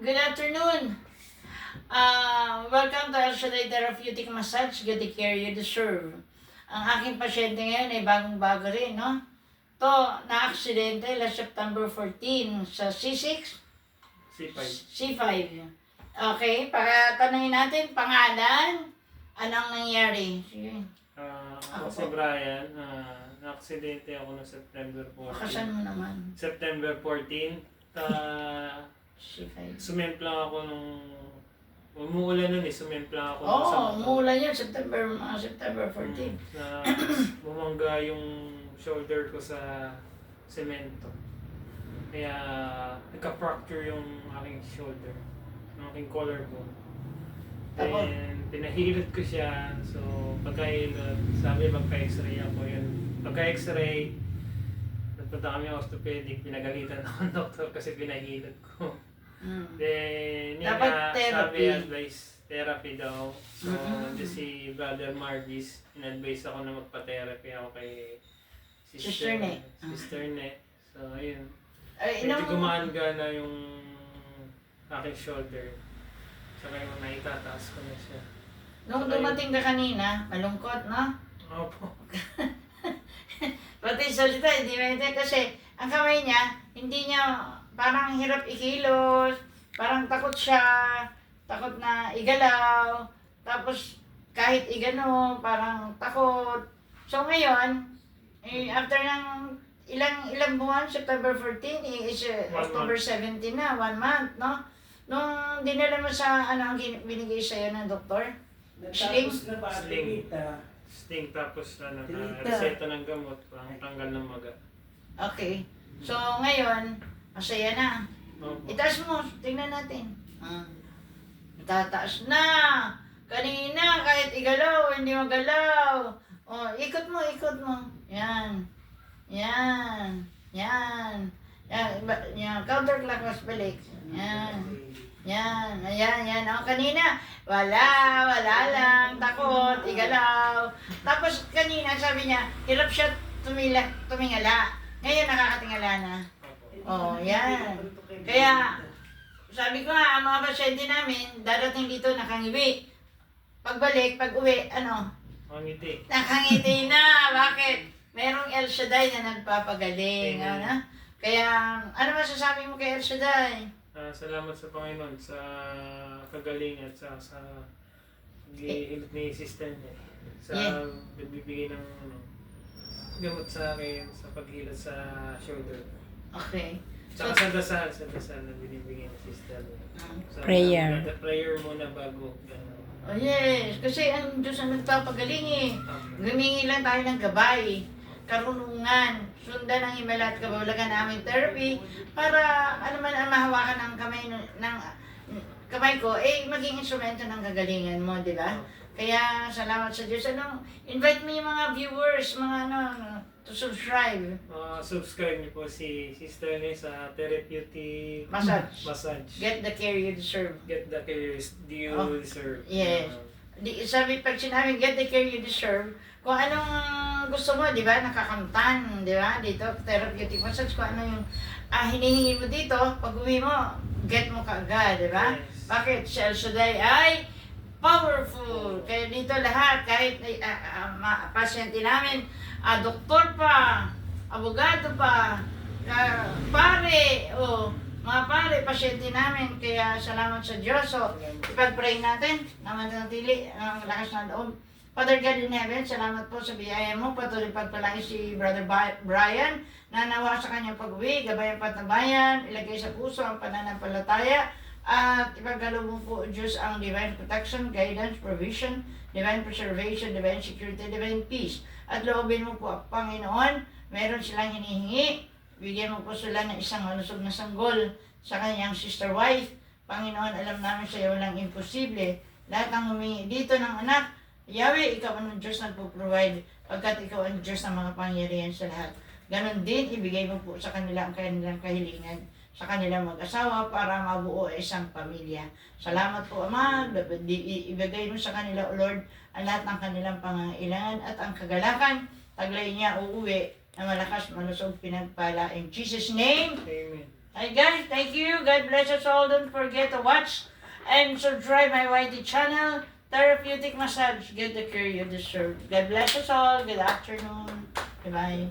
Good afternoon. Welcome to El Shaddai Therapeutic Massage. Get the care you deserve. Ang aking pasyente ngayon ay bagong-bago rin, no? To, na-aksidente last September 14 sa C6? C5. C5. Okay, para tanungin natin, pangalan, anong nangyari? Sige. Ako si Brian. Na-aksidente ako noong September 14. Bakasan mo naman. September 14. C5. Sumemplang ako nung... Umuulan nun eh. Sumemplang ako Oo, sa umulan yun, September 14. na bumangga yung shoulder ko sa semento. Kaya nagka-fracture yung aking shoulder. Yung aking collar ko. And pinahilot ko siya. So pagkahilot, sabi magpa-x-ray ako yun. Pagka-x-ray, nagpunta kami orthopedic, pinagalitan ako ng doktor kasi pinahilot ko. Then, yun Dapat nga, therapy. sabi advice, therapy daw. So, si Brother Margis, in-advise ako na magpa-therapy ako kay Sister Ne. Sister Ne. So, ayun. Ay, Medyo gumanga na yung aking shoulder. Saka yung naitataas ko na siya. Nung dumating ka kanina, malungkot, no? Opo. Pati salita, hindi maintindihan kasi ang kamay niya, hindi niya parang hirap ikilos, parang takot siya, takot na igalaw, tapos kahit igano, parang takot. So ngayon, after ng ilang buwan, September 14, is October 17 na, 1 month, no? Nung dinala mo sa, ano ang binigay sa'yo ng doktor? Sling? Sling. Sting tapos reseta ng gamot, pang tanggal ng maga. Okay. So ngayon, masaya na. Opo. Itaas mo, tingnan natin. Itataas na. Kanina, kahit igalaw, hindi magalaw. O, ikot mo, ikot mo. Yan. Yan. Yan. Yan. Counterclockwise balik. Yan. Yan. Ayan, yan. O, kanina, wala lang. Takot, igalaw. Tapos kanina, sabi niya, hirap siya tumingala. Ngayon, nakakatingala na. Oh, yan. Kaya, sabi ko nga, ang mga pasyente namin, darating dito nakangiwi. Pagbalik, pag-uwi, Ngiti. nakangiti na. Bakit? Merong El Shaddai na nagpapagaling. Ano? Kaya, ano masasabi mo kay El Shaddai? Salamat sa Panginoon sa kagaling at sa pag-ihilot ni sister niya. Sa pagbibigay ng gamot sa akin sa paghilot sa shoulder. Okay. Saka sa dasal na binibigay ng sister niya. Prayer. Prayer muna bago. Oh yes, kasi ang Diyos ang nagpapagaling eh. Gumingi lang tayo ng gabay, karunungan, sundan ang himala at kabawlagan namin therapy para ano man ang mahawakan ng kamay ko, maging instrumento ng kagalingan mo, di ba? Kaya salamat sa Diyos. Invite mo yung mga viewers, to subscribe. Subscribe niyo po si Sister Ne sa Therapeutic Massage. Get the care you deserve. Get the care you deserve. Yes. Sabi, pag sinabi, get the care you deserve, kung anong gusto mo, di ba, nakakamtan, di ba, dito, therapeutic massage, kung ano yung hinihingi mo dito, pag uwi mo, get mo kaagad, di ba? Yes. Bakit? Si El Shaddai ay powerful. Kaya dito lahat, kahit pasyente namin, doktor pa, abogado pa, pare, mga pare, pasyente namin. Kaya salamat sa Diyos. So, ipag-pray natin na manatili ang lakas ng loob. Father God in heaven, salamat po sa biyaya mo. Patuloy pagpalaki si Brother Brian na nawa sa kanyang pag-uwi, gabayan patabayan, ilagay sa puso ang pananampalataya. At ipagkaloob po, Diyos, ang divine protection, guidance, provision, divine preservation, divine security, divine peace. At loobin mo po, Panginoon, meron silang hinihingi. Bigyan mo po sila ng isang malusog na sanggol sa kanyang sister wife. Panginoon, alam namin sa iyo walang imposible. Lahat ng humingi dito ng anak, Yahweh, ikaw ang Diyos na po-provide pagkat ikaw ang Diyos ng mga pangyarihan sa lahat. Ganon din, ibigay mo po sa kanila ang kanilang kahilingan sa kanilang mag-asawa para mabuo isang pamilya. Salamat po, Ama. Ibigay mo sa kanila, O Lord, ang lahat ng kanilang pangangailangan at ang kagalakan. Taglay niya uuwi na malakas, malusog, pinagpala. In Jesus' name, Amen. Hi guys, thank you. God bless us all. Don't forget to watch and subscribe my YT channel. Therapeutic Massage. Get the care you deserve. God bless us all. Good afternoon. Bye-bye.